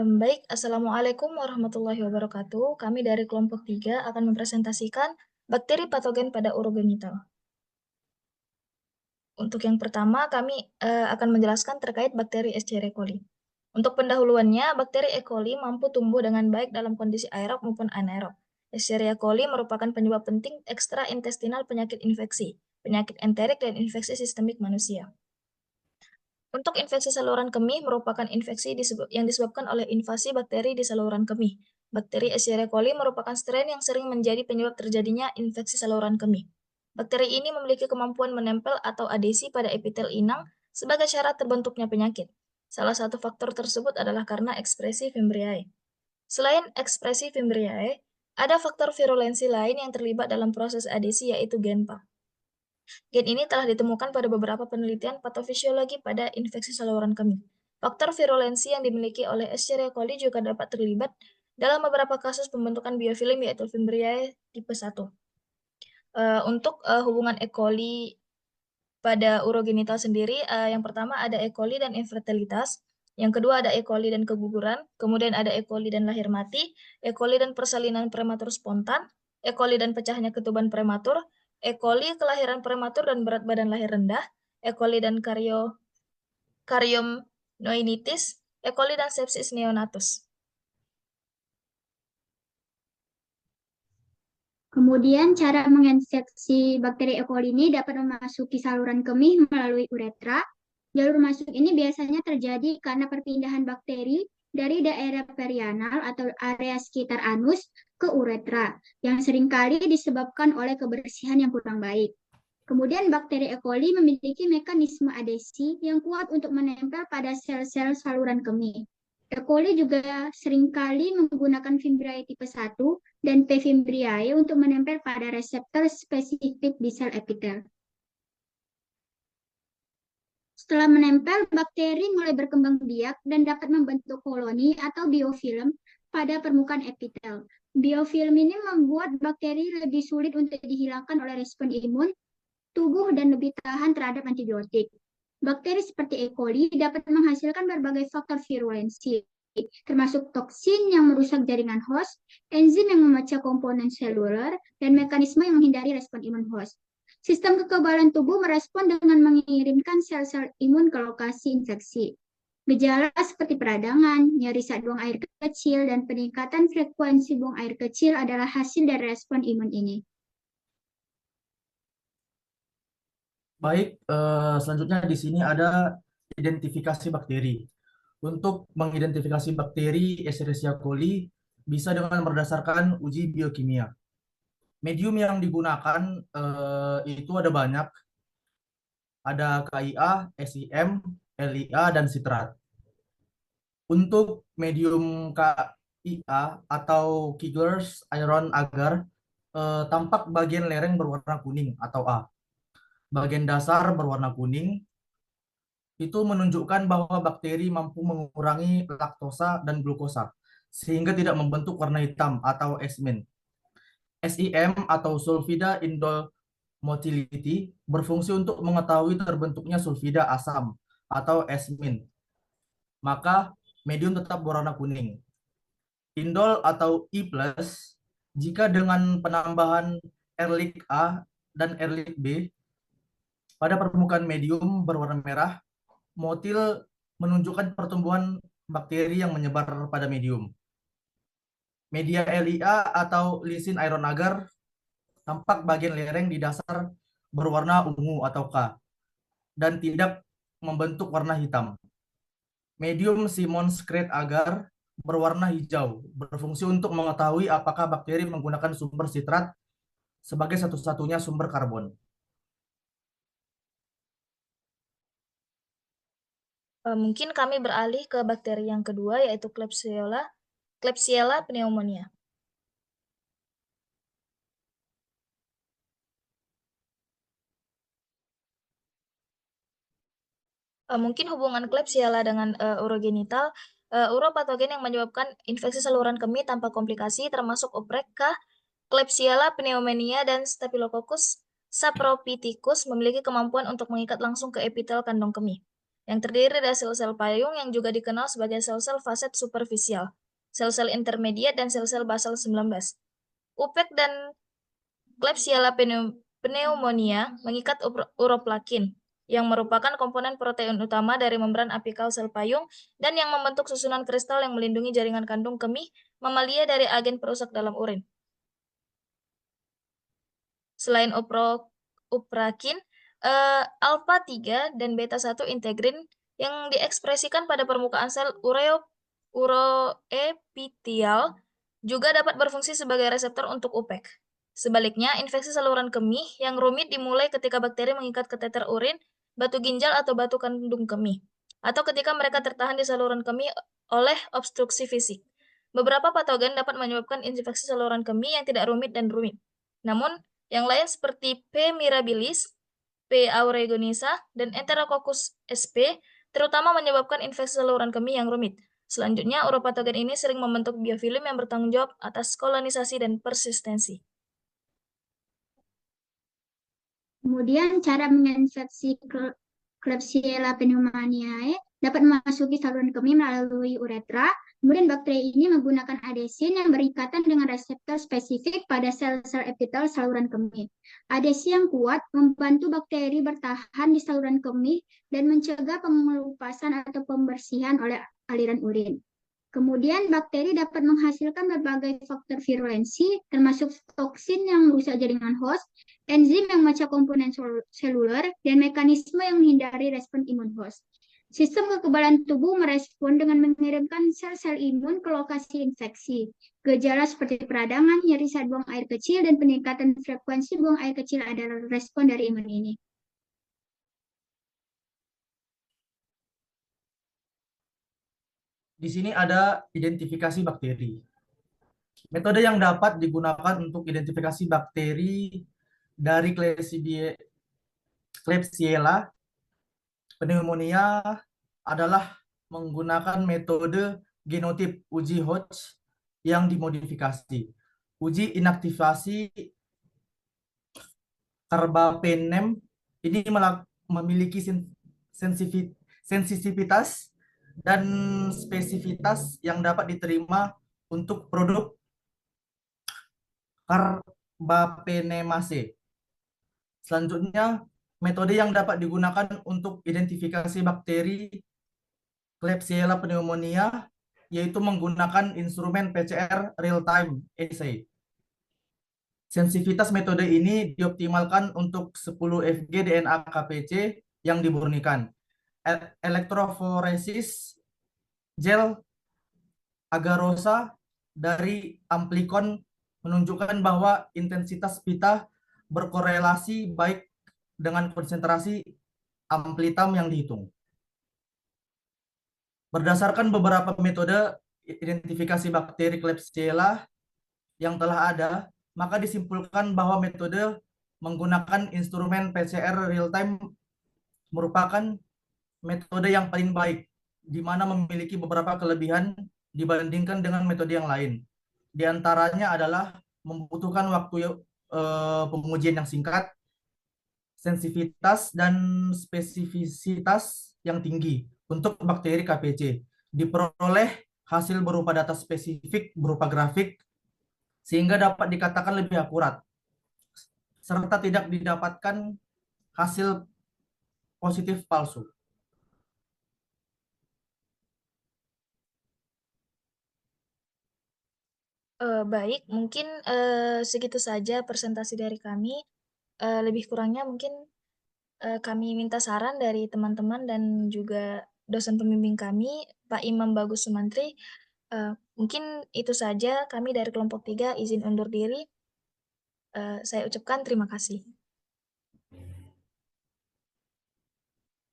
Baik, Assalamualaikum warahmatullahi wabarakatuh. Kami dari kelompok 3 akan mempresentasikan bakteri patogen pada urogenital. Untuk yang pertama, kami akan menjelaskan terkait bakteri Escherichia coli. Untuk pendahuluannya, bakteri E. coli mampu tumbuh dengan baik dalam kondisi aerob maupun anaerob. Escherichia coli merupakan penyebab penting ekstraintestinal penyakit infeksi, penyakit enterik, dan infeksi sistemik manusia. Untuk infeksi saluran kemih merupakan infeksi yang disebabkan oleh invasi bakteri di saluran kemih. Bakteri Escherichia coli merupakan strain yang sering menjadi penyebab terjadinya infeksi saluran kemih. Bakteri ini memiliki kemampuan menempel atau adesi pada epitel inang sebagai syarat terbentuknya penyakit. Salah satu faktor tersebut adalah karena ekspresi Fimbriae. Selain ekspresi Fimbriae, ada faktor virulensi lain yang terlibat dalam proses adesi yaitu GenPa. Gen ini telah ditemukan pada beberapa penelitian patofisiologi pada infeksi saluran kemih. Faktor virulensi yang dimiliki oleh Escherichia coli juga dapat terlibat dalam beberapa kasus pembentukan biofilm yaitu Fimbriae tipe 1. Untuk hubungan E. coli pada urogenital sendiri, yang pertama ada E. coli dan infertilitas, yang kedua ada E. coli dan keguguran, kemudian ada E. coli dan lahir mati, E. coli dan persalinan prematur spontan, E. coli dan pecahnya ketuban prematur, E. coli kelahiran prematur dan berat badan lahir rendah, E. coli dan karyomnoinitis, E. coli dan sepsis neonatus. Kemudian cara menginfeksi bakteri E. coli ini dapat memasuki saluran kemih melalui uretra. Jalur masuk ini biasanya terjadi karena perpindahan bakteri dari daerah perianal atau area sekitar anus ke uretra, yang seringkali disebabkan oleh kebersihan yang kurang baik. Kemudian bakteri E. coli memiliki mekanisme adesi yang kuat untuk menempel pada sel-sel saluran kemih. E. coli juga seringkali menggunakan Fimbriae tipe 1 dan P. fimbriae untuk menempel pada reseptor spesifik di sel epitel. Setelah menempel, bakteri mulai berkembang biak dan dapat membentuk koloni atau biofilm pada permukaan epitel. Biofilm ini membuat bakteri lebih sulit untuk dihilangkan oleh respon imun tubuh dan lebih tahan terhadap antibiotik. Bakteri seperti E. coli dapat menghasilkan berbagai faktor virulensi, termasuk toksin yang merusak jaringan host, enzim yang memecah komponen seluler, dan mekanisme yang menghindari respon imun host. Sistem kekebalan tubuh merespon dengan mengirimkan sel-sel imun ke lokasi infeksi. Gejala seperti peradangan, nyeri saat buang air kecil, dan peningkatan frekuensi buang air kecil adalah hasil dari respon imun ini. Baik, selanjutnya di sini ada identifikasi bakteri. Untuk mengidentifikasi bakteri Escherichia coli bisa dengan berdasarkan uji biokimia. Medium yang digunakan itu ada banyak, ada KIA, SIM, LIA, dan sitrat. Untuk medium KIA atau Kigler's Iron Agar, tampak bagian lereng berwarna kuning atau A. Bagian dasar berwarna kuning, itu menunjukkan bahwa bakteri mampu mengurangi laktosa dan glukosa, sehingga tidak membentuk warna hitam atau esmin. SIM atau sulfida indole motility berfungsi untuk mengetahui terbentuknya sulfida asam atau esmin. Maka medium tetap berwarna kuning. Indol atau I+, jika dengan penambahan Ehrlich A dan Ehrlich B pada permukaan medium berwarna merah, motil menunjukkan pertumbuhan bakteri yang menyebar pada medium. Media LIA atau lisin iron agar tampak bagian lereng di dasar berwarna ungu atau K dan tidak membentuk warna hitam. Medium Simmons Crate agar berwarna hijau, berfungsi untuk mengetahui apakah bakteri menggunakan sumber sitrat sebagai satu-satunya sumber karbon. Mungkin kami beralih ke bakteri yang kedua yaitu Klebsiella pneumonia. Mungkin hubungan Klebsiella dengan urogenital, uropatogen yang menyebabkan infeksi saluran kemih tanpa komplikasi termasuk Opreka, Klebsiella pneumonia, dan Staphylococcus saprophyticus memiliki kemampuan untuk mengikat langsung ke epitel kandung kemih. yang terdiri dari sel-sel payung yang juga dikenal sebagai sel-sel faset superficial, sel-sel intermediate, dan sel-sel basal 19. UPEC dan Klebsiella pneumonia mengikat uroplakin, yang merupakan komponen protein utama dari membran apikal sel payung dan yang membentuk susunan kristal yang melindungi jaringan kandung kemih mamalia dari agen perusak dalam urin. Selain uprakin, alpha 3 dan beta 1 integrin yang diekspresikan pada permukaan sel uroepithelial juga dapat berfungsi sebagai reseptor untuk UPEC. Sebaliknya, infeksi saluran kemih yang rumit dimulai ketika bakteri mengikat kateter urin, batu ginjal atau batu kandung kemih, atau ketika mereka tertahan di saluran kemih oleh obstruksi fisik. Beberapa patogen dapat menyebabkan infeksi saluran kemih yang tidak rumit dan rumit. Namun, yang lain seperti P. mirabilis, P. aeruginosa, dan Enterococcus sp terutama menyebabkan infeksi saluran kemih yang rumit. Selanjutnya, uropatogen ini sering membentuk biofilm yang bertanggung jawab atas kolonisasi dan persistensi. Kemudian cara menginfeksi Klebsiella pneumoniae dapat memasuki saluran kemih melalui uretra. Kemudian bakteri ini menggunakan adesin yang berikatan dengan reseptor spesifik pada sel-sel epitel saluran kemih. Adesi yang kuat membantu bakteri bertahan di saluran kemih dan mencegah pengelupasan atau pembersihan oleh aliran urin. Kemudian bakteri dapat menghasilkan berbagai faktor virulensi, termasuk toksin yang merusak jaringan host, enzim yang memecah komponen seluler, dan mekanisme yang menghindari respon imun host. Sistem kekebalan tubuh merespon dengan mengirimkan sel-sel imun ke lokasi infeksi. Gejala seperti peradangan, nyeri saat buang air kecil, dan peningkatan frekuensi buang air kecil adalah respon dari imun ini. Di sini ada identifikasi bakteri. Metode yang dapat digunakan untuk identifikasi bakteri dari Klebsiella pneumonia adalah menggunakan metode genotip uji Hodge yang dimodifikasi. Uji inaktivasi carbapenem ini memiliki sensitivitas dan spesifitas yang dapat diterima untuk produk carbapenemase. Selanjutnya, metode yang dapat digunakan untuk identifikasi bakteri Klebsiella pneumonia yaitu menggunakan instrumen PCR real-time assay. Sensitivitas metode ini dioptimalkan untuk 10 Fg DNA KPC yang dimurnikan. Elektroforesis gel agarosa dari Amplicon menunjukkan bahwa intensitas pita berkorelasi baik dengan konsentrasi amplitam yang dihitung. Berdasarkan beberapa metode identifikasi bakteri Klebsiella yang telah ada, maka disimpulkan bahwa metode menggunakan instrumen PCR real-time merupakan metode yang paling baik, di mana memiliki beberapa kelebihan dibandingkan dengan metode yang lain. Di antaranya adalah membutuhkan waktu pengujian yang singkat, sensitivitas dan spesifisitas yang tinggi untuk bakteri KPC. Diperoleh hasil berupa data spesifik berupa grafik sehingga dapat dikatakan lebih akurat, serta tidak didapatkan hasil positif palsu. Baik, mungkin segitu saja presentasi dari kami. Lebih kurangnya mungkin kami minta saran dari teman-teman dan juga dosen pembimbing kami, Pak Imam Bagus Sumantri. Mungkin itu saja, kami dari kelompok 3 izin undur diri. Saya ucapkan terima kasih.